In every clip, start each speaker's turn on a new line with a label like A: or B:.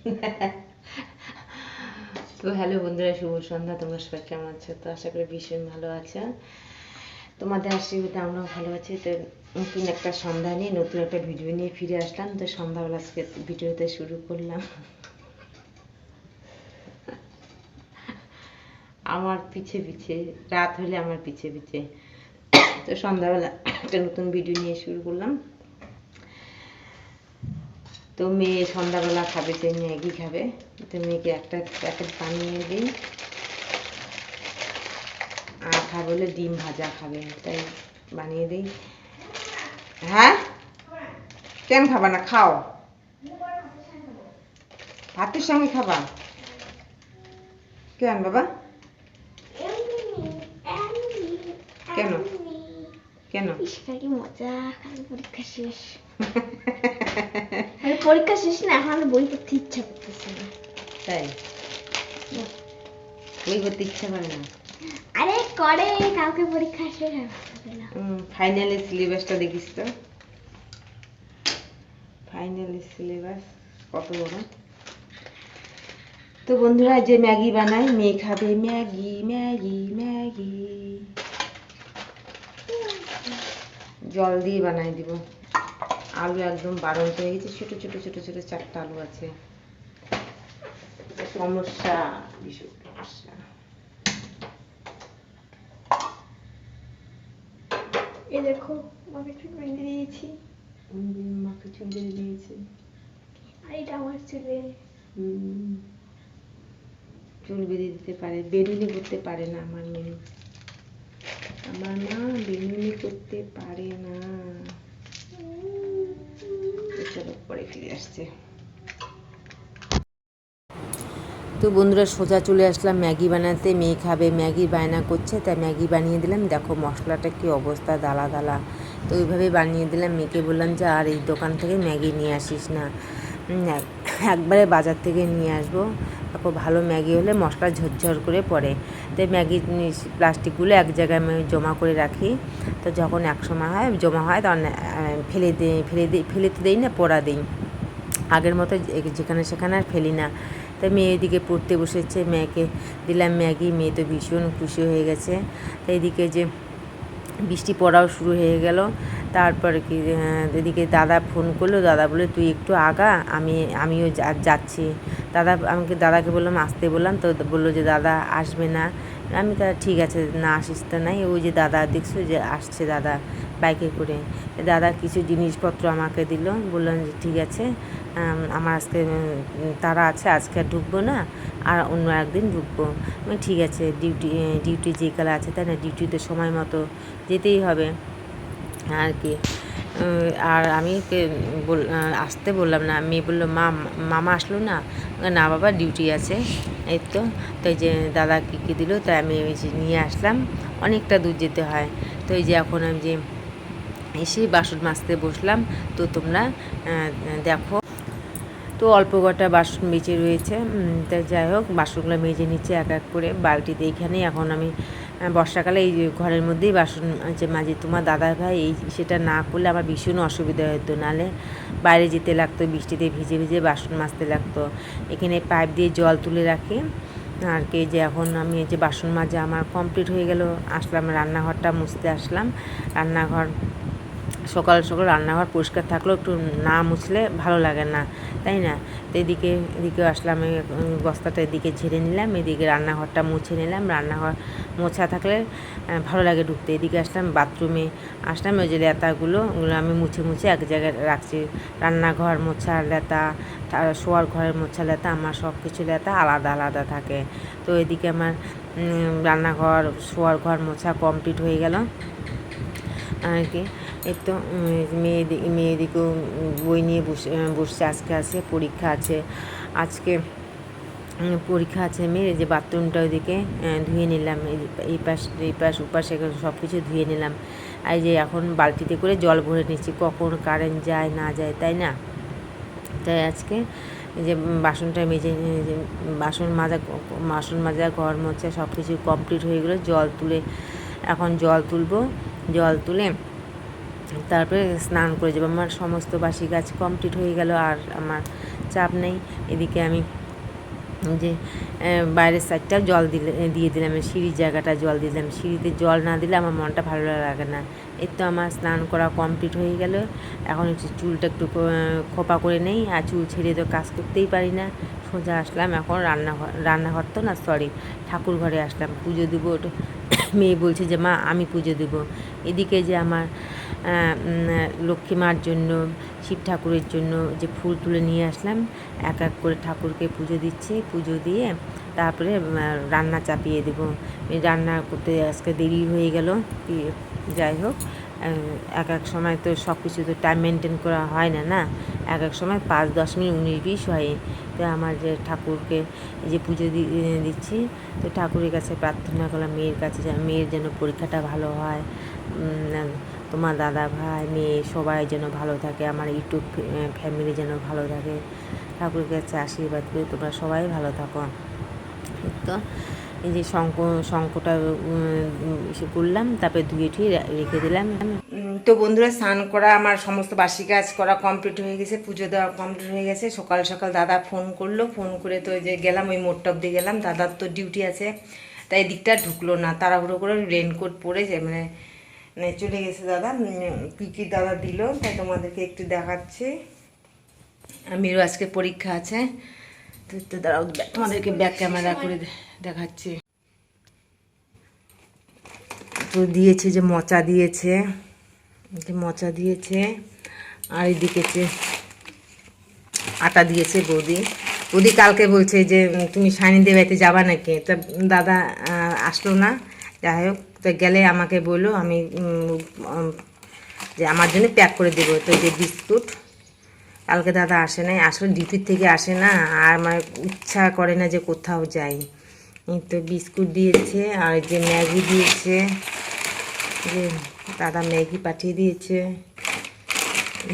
A: তো হ্যালো বন্ধুরা, শুভ সন্ধ্যা। তোমরা সবাই কেমন আছো? তো আশা করি ভীষণ ভালো আছো। তোমাদের আশীর্বাদে আমরাও ভালো আছি। তো নতুন একটা সন্ধ্যা নিয়ে নতুন একটা ভিডিও নিয়ে ফিরে আসলাম। তো সন্ধ্যাবেলা আজকে ভিডিওতে শুরু করলাম। আমার পিছে পিছে রাত হলে আমার পিছে পিছে। তো সন্ধ্যাবেলা একটা নতুন ভিডিও নিয়ে শুরু করলাম। তো মেয়ে সন্ধ্যাবেলা খাবে, সে ম্যাগি খাবে। তো মেয়েকে একটা প্যাকেট বানিয়ে দিই, আর খাবে বলে ডিম ভাজা খাবে, তাই বানিয়ে দিই। হ্যাঁ, কেন খাবা না? খাও, ভাতের সঙ্গে খাবা। কেন বাবা? কেন কেন?
B: কি মজা! পরীক্ষা শেষ। পরীক্ষা শেষ না, এখন বই পড়তে ইচ্ছা করতেছে না।
A: তাই বই পড়তে ইচ্ছা করে না?
B: আরে করে, কাউকে পরীক্ষা শেষ হবে না।
A: ফাইনালের সিলেবাসটা দেখিস তো। ফাইনালের সিলেবাস কত বড়। তো বন্ধুরা, যে ম্যাগি বানাই, মেয়ে খাবে ম্যাগি ম্যাগি ম্যাগি। জল দিয়ে বানাই দিব। আলু একদম বারণ হয়ে গেছে, ছোট ছোট ছোট ছোট 4টা আলু আছে। সমস্যা, ভীষণ সমস্যা।
B: এই দেখো, মাকে চুল বেঁধে দিয়েছি।
A: মাকে চুল বেঁধে দিয়েছে।
B: আর এটা আমার চুলে।
A: চুল বেঁধে দিতে পারে, বেনুনি করতে পারে না আমার মেয়ে। আমার মা বেনুনি করতে পারে না। চলো পরে ফিরে আসছে। তো বন্ধুরা, সোজা চলে আসলাম ম্যাগি বানাতে। মেয়ে খাবে, ম্যাগি বায়না করছে, তাই ম্যাগি বানিয়ে দিলাম। দেখো মশলাটা কি অবস্থা, দালা দালা। তো ওইভাবেই বানিয়ে দিলাম। মেয়েকে বললাম যে আর এই দোকান থেকে ম্যাগি নিয়ে আসিস না, একবারে বাজার থেকে নিয়ে আসবো। দেখো ভালো ম্যাগি হলে মশলা ঝরঝর করে পড়ে। তাই ম্যাগি প্লাস্টিকগুলো এক জায়গায় আমি জমা করে রাখি। তো যখন এক সময় হয় জমা হয়, তখন ফেলে তো দিই না, পোড়া দিই। আগের মতো যেখানে সেখানে আর ফেলি না। তাই মেয়ে এদিকে পড়তে বসেছে, মেয়েকে দিলাম ম্যাগি। মেয়ে তো ভীষণ খুশি হয়ে গেছে। তাই এদিকে যে বৃষ্টি পড়াও শুরু হয়ে গেল। তারপরে কি এদিকে দাদা ফোন করলো। দাদা বলে তুই একটু আগা, আমিও যাচ্ছি। দাদাকে বললাম আসতে, বললাম তো বললো যে দাদা আসবে না। আমি তা ঠিক আছে, না আসিস তো নাই। ওই যে দাদা দেখছো যে আসছে, দাদা বাইকে করে। দাদা কিছু জিনিসপত্র আমাকে দিল, বললাম যে ঠিক আছে, আমার আজকে তারা আছে, আজকে আর ঢুকবো না, আর অন্য একদিন ঢুকবো। ঠিক আছে, ডিউটি যে কালে আছে, তাই না, ডিউটিতে সময় মতো যেতেই হবে আর কি। আর আমি আসতে বললাম না। মেয়ে বললো মামা আসলো না? না বাবা, ডিউটি আছে। এই তো। তাই যে দাদা কী দিল, তাই আমি ওই যে নিয়ে আসলাম। অনেকটা দূর যেতে হয়। তো এই যে এখন আমি যে এসে বাসন মাজতে বসলাম। তো তোমরা দেখো। তো অল্প কটা বাসন বেঁচে রয়েছে। তাই যাই হোক, বাসনগুলো মেজে নিচ্ছে এক এক করে বালতিতে। এইখানেই এখন আমি বর্ষাকালে এই ঘরের মধ্যেই বাসন মাঝে তোমার দাদা ভাই এই সেটা না করলে আমার ভীষণ অসুবিধা হতো। নাহলে বাইরে যেতে লাগতো, বৃষ্টিতে ভিজে ভিজে বাসন মাজতে লাগতো। এখানে পাইপ দিয়ে জল তুলে রাখি আর কি। যে এখন আমি এই যে বাসন মাজা আমার কমপ্লিট হয়ে গেল। আসলাম রান্নাঘরটা মুছতে আসলাম। রান্নাঘর সকাল সকাল রান্নাঘর পরিষ্কার থাকলেও একটু না মুছলে ভালো লাগে না, তাই না? তো এদিকে আসলাম, বস্তাটা এদিকে ঝেড়ে নিলাম, এদিকে রান্নাঘরটা মুছে নিলাম। রান্নাঘর মোছা থাকলে ভালো লাগে ঢুকতে। এদিকে আসলাম বাথরুমে, আসলাম ওই যে লেতাগুলো, ওগুলো আমি মুছে মুছে এক জায়গায় রাখছি। রান্নাঘর মোছার লেতা, শোয়ার ঘরের মোছা লেতা, আমার সব কিছু লেতা আলাদা আলাদা থাকে। তো এদিকে আমার রান্নাঘর শোয়ার ঘর মোছা কমপ্লিট হয়ে গেল আর কি। এই তো মেয়েদিকেও বই নিয়ে বসছে। আজকে আছে পরীক্ষা আছে, আজকে পরীক্ষা আছে মেয়ের। যে বাথরুমটা ওইদিকে ধুয়ে নিলাম, এই পাশ ওপাশ সব কিছু ধুয়ে নিলাম। আর যে এখন বালতিতে করে জল ভরে নিচ্ছি, কখন কারেন্ট যায় না যায়, তাই না? তাই আজকে যে বাসনটা মেজে, বাসন মাজা ঘর মোছা সব কিছু কমপ্লিট হয়ে গেলো। এখন জল তুলবো। জল তুলে তারপরে স্নান করে যাবো। আমার সমস্ত বাসি কাজ কমপ্লিট হয়ে গেল, আর আমার চাপ নেই। এদিকে আমি যে বাইরের সাইডটাও জল দিয়ে দিলাম, সিঁড়ির জায়গাটা জল দিয়ে দিলাম। সিঁড়িতে জল না দিলে আমার মনটা ভালো লাগে না। এর তো আমার স্নান করা কমপ্লিট হয়ে গেল। এখন হচ্ছে চুলটা একটু খোপা করে নেই, আর চুল ছেড়ে তো কাজ করতেই পারি না। সোজা আসলাম এখন রান্নাঘর তো না, সরি, ঠাকুর ঘরে আসলাম, পুজো দেবো। মেয়ে বলছে যে মা আমি পুজো দেবো। এদিকে যে আমার লক্ষ্মী মার জন্য, শিব ঠাকুরের জন্য যে ফুল তুলে নিয়ে আসলাম, এক এক করে ঠাকুরকে পুজো দিচ্ছি। পুজো দিয়ে তারপরে রান্না চাপিয়ে দেবো। রান্না করতে আজকে দেরি হয়ে গেল। যাই হোক, এক এক সময় তো সব কিছু তো টাইম মেনটেন করা হয় না, না, এক এক সময় 5-10 মিনিট 19-20 হয়। তো আমার যে ঠাকুরকে যে পুজো দিচ্ছি, তো ঠাকুরের কাছে প্রার্থনা করলাম মেয়ের কাছে, মেয়ের যেন পরীক্ষাটা ভালো হয়, তোমার দাদা ভাই মেয়ে সবাই যেন ভালো থাকে, আমার ইউটিউব ফ্যামিলি যেন ভালো থাকে। ঠাকুরের কাছে আশীর্বাদ করে তোমরা সবাই ভালো থাকো। তো এই যে শঙ্কটা করলাম, তারপরে ধুয়ে টুয়ে রেখে দিলাম। তো বন্ধুরা, স্নান করা আমার সমস্ত বাসি কাজ করা কমপ্লিট হয়ে গেছে, পুজো দেওয়া কমপ্লিট হয়ে গেছে। সকাল সকাল দাদা ফোন করলো, ফোন করে তো যে গেলাম ওই মোড়টা অব্দি গেলাম। দাদার তো ডিউটি আছে, তাই দিকটা ঢুকলো না, তাড়াহুড়ো করে রেনকোট পরে যে মানে চলে গেছে দাদা। কী কী দাদা দিল তাই তোমাদেরকে একটু দেখাচ্ছি। আমিরও আজকে পরীক্ষা আছে, তো দাঁড়াও তোমাদেরকে ব্যাক ক্যামেরা করে দেখাচ্ছি। তো দিয়েছে যে মোচা দিয়েছে, মোচা দিয়েছে, আর এদিকে আটা দিয়েছে বৌদি কালকে বলছে যে তুমি সাইনিদের বাড়িতে যাবা নাকি, তা দাদা আসলো না। যাই হোক, তো গেলে আমাকে বললো, আমি যে আমার জন্য প্যাক করে দেবো। তো যে বিস্কুট, কালকে দাদা আসে নাই, আসলে ডিউটির থেকে আসে না, আর আমার ইচ্ছা করে না যে কোথাও যাই। তো বিস্কুট দিয়েছে, আর যে ম্যাগি দিয়েছে, যে দাদা ম্যাগি পাঠিয়ে দিয়েছে,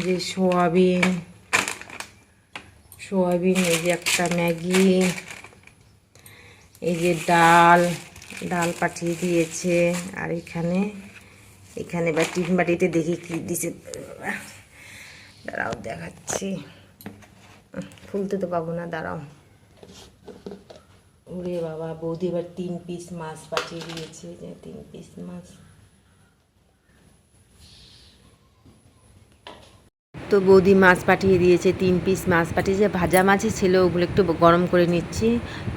A: যে সোয়াবিন, এই যে একটা ম্যাগি, এই যে ডাল পাঠিয়ে দিয়েছে। আর এখানে বা টিফিন বাটিতে দেখি কি দিছে, দাঁড়াও দেখাচ্ছি, খুলতে তো পাবো না, দাঁড়াও। ওরে বাবা, বৌদি এবার 3 পিস মাছ পাঠিয়ে দিয়েছে, যে 3 পিস মাছ। তো বৌদি মাছ পাঠিয়ে দিয়েছে, 3 পিস মাছ পাঠিয়েছে, ভাজা মাছই ছিল, ওগুলো একটু গরম করে নিচ্ছি।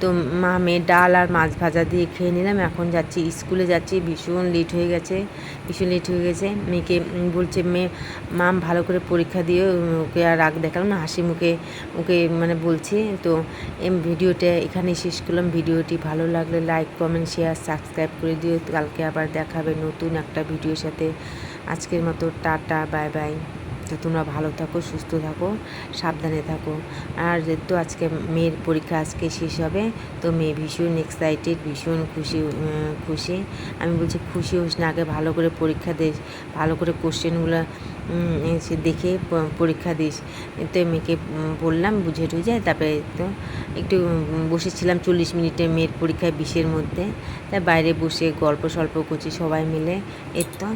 A: তো মা মেয়ে ডাল আর মাছ ভাজা দিয়ে খেয়ে নিলাম। এখন যাচ্ছি স্কুলে, যাচ্ছি, ভীষণ লেট হয়ে গেছে। মেয়েকে বলছে মেয়ে মাম ভালো করে পরীক্ষা দিয়ে, ওকে আর রাগ দেখালাম না, হাসি মুখে ওকে মানে বলছি। তো ভিডিওটা এখানে শেষ করলাম। ভিডিওটি ভালো লাগলে লাইক, কমেন্ট, শেয়ার, সাবস্ক্রাইব করে দিও। কালকে আবার দেখাবে নতুন একটা ভিডিওর সাথে। আজকের মতো টাটা, বাই বাই। তো তোমরা ভালো থাকো, সুস্থ থাকো, সাবধানে থাকো। আর তো আজকে মেয়ের পরীক্ষা আজকে শেষ হবে, তো মেয়ে ভীষণ এক্সাইটেড, ভীষণ খুশি। আমি বলছি খুশি হোস না, আগে ভালো করে পরীক্ষা দিস, ভালো করে কোশ্চেনগুলো দেখে পরীক্ষা দিস। তো মেয়েকে বললাম বুঝে টুঝে, তারপরে তো একটু বসেছিলাম 40 মিনিটে মেয়ের পরীক্ষায় 20-এর মধ্যে, তাই বাইরে বসে গল্প সল্প করছি সবাই মিলে। তো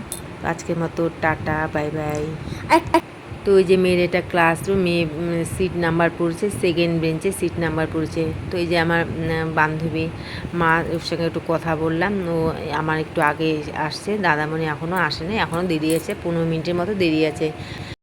A: আজকের মতো টাটা, বাই বাই। তো ওই যে মেয়ের এটা ক্লাসরুম, মেয়ে সিট নাম্বার পড়ছে, সেকেন্ড বেঞ্চে সিট নাম্বার পড়ছে। তো এই যে আমার বান্ধবী মা, ওর সঙ্গে একটু কথা বললাম, ও আমার একটু আগে আসছে, দাদামণি এখনও আসেনি, এখনও দেরি আছে, 15 মিনিটের মতো দেরি আছে।